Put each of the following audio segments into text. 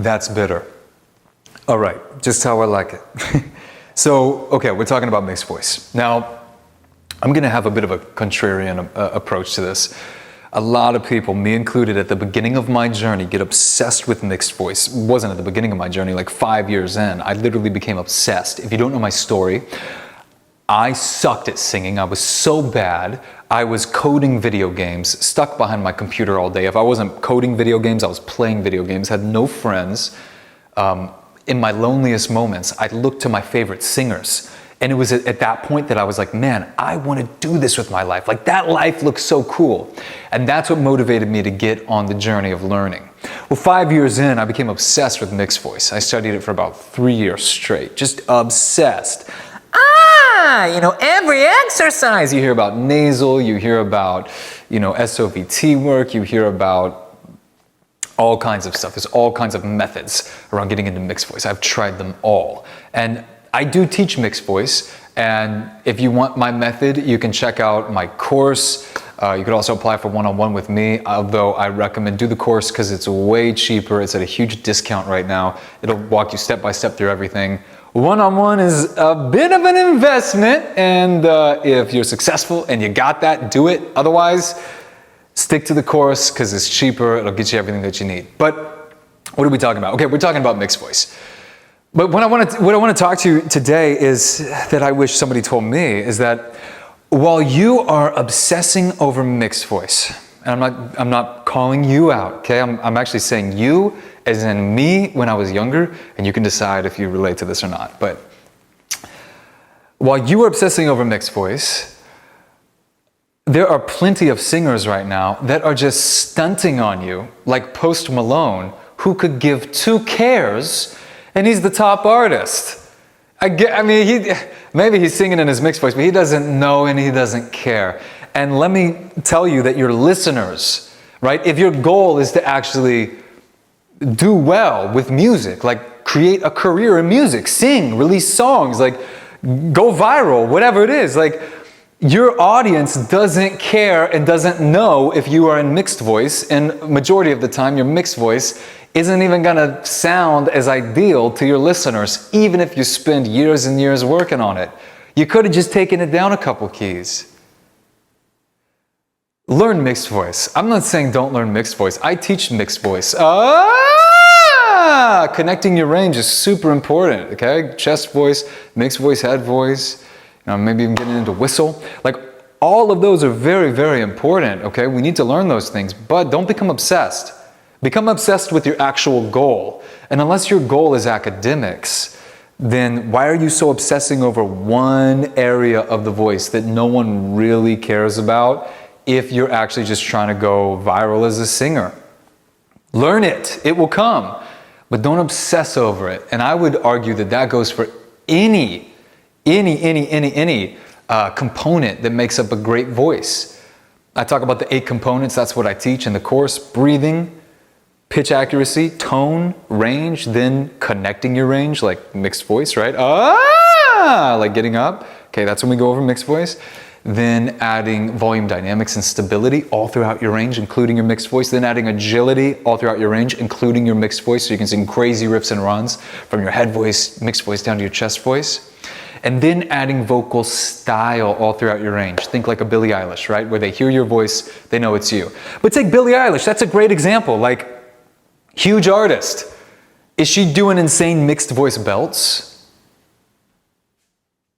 That's bitter. All right, just how I like it. So, okay, we're talking about mixed voice. Now, I'm gonna have a bit of a contrarian approach to this. A lot of people, me included, at the beginning of my journey, get obsessed with mixed voice. It wasn't at the beginning of my journey, like 5 years in. I literally became obsessed. If you don't know my story, I sucked at singing. I was so bad. I was coding video games, stuck behind my computer all day. If I wasn't coding video games, I was playing video games, had no friends. In my loneliest moments, I'd look to my favorite singers. And it was at that point that I was like, man, I want to do this with my life. Like, that life looks so cool. And that's what motivated me to get on the journey of learning. Well, 5 years in, I became obsessed with mixed voice. I studied it for about 3 years straight, just obsessed. Every exercise. You hear about nasal, you hear about, SOVT work, you hear about all kinds of stuff. There's all kinds of methods around getting into mixed voice. I've tried them all. And I do teach mixed voice. And if you want my method, you can check out my course. You could also apply for one-on-one with me, although I recommend do the course because it's way cheaper. It's at a huge discount right now. It'll walk you step by step through everything. One-on-one is a bit of an investment, and if you're successful and you got that, do it. Otherwise, stick to the course because it's cheaper. It'll get you everything that you need. But what are we talking about? Okay, we're talking about mixed voice. But what I want to talk to you today is that I wish somebody told me is that while you are obsessing over mixed voice, and I'm not calling you out, okay? I'm actually saying you as in me when I was younger, and you can decide if you relate to this or not. But while you are obsessing over mixed voice, there are plenty of singers right now that are just stunting on you, like Post Malone, who could give 2 cares, and he's the top artist. Maybe he's singing in his mixed voice, but he doesn't know and he doesn't care. And let me tell you that your listeners, right? If your goal is to actually do well with music, like create a career in music, sing, release songs, like go viral, whatever it is, like your audience doesn't care and doesn't know if you are in mixed voice, and majority of the time your mixed voice isn't even gonna sound as ideal to your listeners, even if you spend years and years working on it. You could have just taken it down a couple keys. Learn mixed voice. I'm not saying don't learn mixed voice. I teach mixed voice. Connecting your range is super important, okay? Chest voice, mixed voice, head voice, maybe even getting into whistle. Like, all of those are very, very important, okay? We need to learn those things, but don't become obsessed. Become obsessed with your actual goal. And unless your goal is academics, then why are you so obsessing over one area of the voice that no one really cares about if you're actually just trying to go viral as a singer? Learn it. It will come. But don't obsess over it. And I would argue that that goes for any component that makes up a great voice. I talk about the 8 components. That's what I teach in the course. Breathing, pitch accuracy, tone, range, then connecting your range, like mixed voice, right? Like getting up. Okay, that's when we go over mixed voice. Then adding volume dynamics and stability all throughout your range, including your mixed voice. Then adding agility all throughout your range, including your mixed voice, so you can sing crazy riffs and runs from your head voice, mixed voice down to your chest voice. And then adding vocal style all throughout your range. Think like a Billie Eilish, right? Where they hear your voice, they know it's you. But take Billie Eilish, that's a great example. Like, huge artist. Is she doing insane mixed voice belts?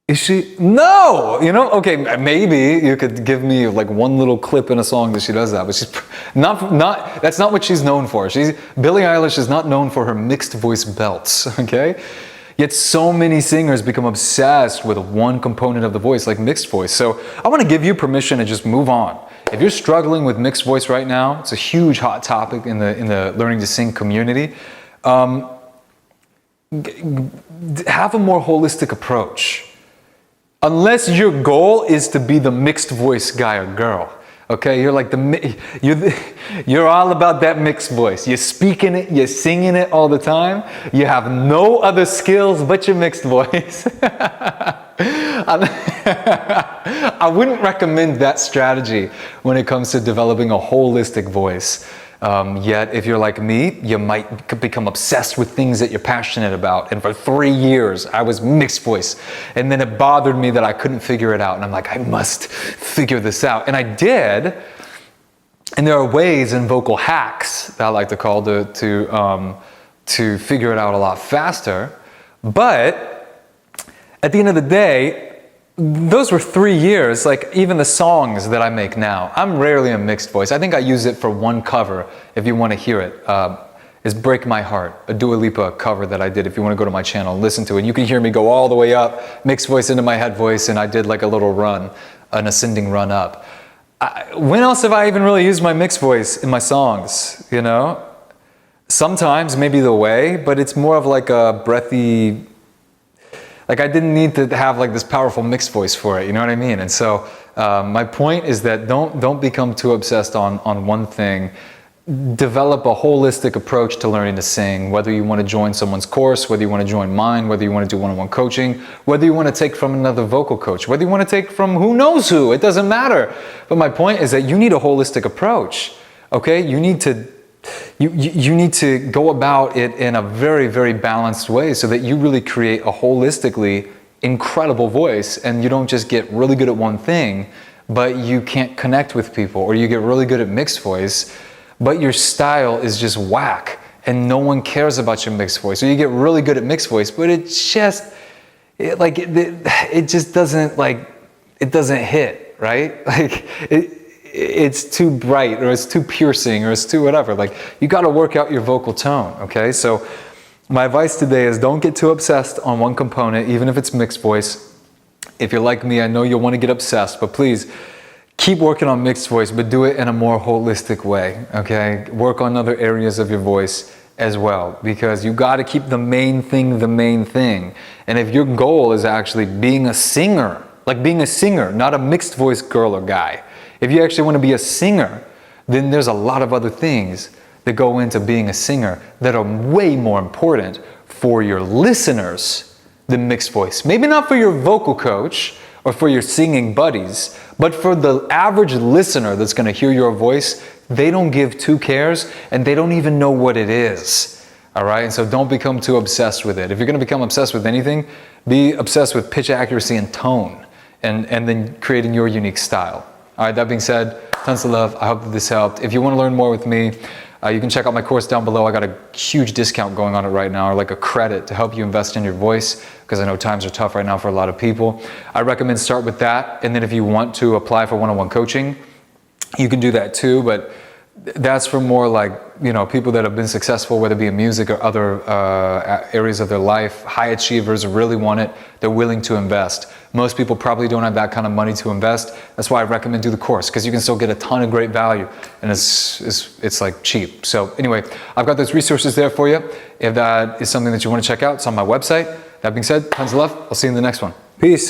Is she? No! Okay, maybe you could give me like one little clip in a song that she does that, but she's that's not what she's known for. Billie Eilish is not known for her mixed voice belts, okay? Yet so many singers become obsessed with one component of the voice, like mixed voice. So I want to give you permission to just move on. If you're struggling with mixed voice right now, it's a huge hot topic in the learning to sing community. Have a more holistic approach. Unless your goal is to be the mixed voice guy or girl, okay? You're all about that mixed voice. You're speaking it, you're singing it all the time. You have no other skills but your mixed voice. I wouldn't recommend that strategy when it comes to developing a holistic voice. Yet, if you're like me, you might become obsessed with things that you're passionate about. And for 3 years, I was mixed voice. And then it bothered me that I couldn't figure it out. And I'm like, I must figure this out. And I did. And there are ways and vocal hacks that I like to call to figure it out a lot faster. But at the end of the day, those were 3 years. Like even the songs that I make now, I'm rarely a mixed voice. I think I use it for one cover, if you want to hear it. Is Break My Heart, a Dua Lipa cover that I did. If you want to go to my channel and listen to it, you can hear me go all the way up, mixed voice into my head voice, and I did like a little run, an ascending run up. When else have I even really used my mixed voice in my songs, you know? Sometimes, maybe The Way, but it's more of like a breathy, like I didn't need to have like this powerful mixed voice for it, you know what I mean? And so my point is that don't become too obsessed on one thing. Develop a holistic approach to learning to sing, whether you want to join someone's course, whether you want to join mine, whether you want to do one-on-one coaching, whether you want to take from another vocal coach, whether you want to take from who knows who, it doesn't matter. But my point is that you need a holistic approach, okay? You need to go about it in a very, very balanced way so that you really create a holistically incredible voice, and you don't just get really good at one thing, but you can't connect with people, or you get really good at mixed voice, but your style is just whack and no one cares about your mixed voice. So you get really good at mixed voice, but it just doesn't it doesn't hit, right? Like it's too bright, or it's too piercing, or it's too whatever. Like you got to work out your vocal tone, okay? So my advice today is don't get too obsessed on one component, even if it's mixed voice. If you're like me, I know you'll want to get obsessed, but please keep working on mixed voice, but do it in a more holistic way, okay? Work on other areas of your voice as well, because you got to keep the main thing the main thing. And if your goal is actually being a singer, like being a singer, not a mixed voice girl or guy, if you actually want to be a singer, then there's a lot of other things that go into being a singer that are way more important for your listeners than mixed voice. Maybe not for your vocal coach or for your singing buddies, but for the average listener that's going to hear your voice, they don't give two cares and they don't even know what it is. All right, and so don't become too obsessed with it. If you're going to become obsessed with anything, be obsessed with pitch accuracy and tone, and then creating your unique style. All right, that being said, tons of love. I hope that this helped. If you want to learn more with me, you can check out my course down below. I got a huge discount going on it right now, or like a credit to help you invest in your voice, because I know times are tough right now for a lot of people. I recommend start with that, and then if you want to apply for one-on-one coaching, you can do that too, but that's for more like, you know, people that have been successful, whether it be in music or other areas of their life. High achievers really want it. They're willing to invest. Most people probably don't have that kind of money to invest. That's why I recommend do the course, because you can still get a ton of great value, and it's like cheap. So anyway, I've got those resources there for you. If that is something that you want to check out, it's on my website. That being said, tons of love. I'll see you in the next one. Peace.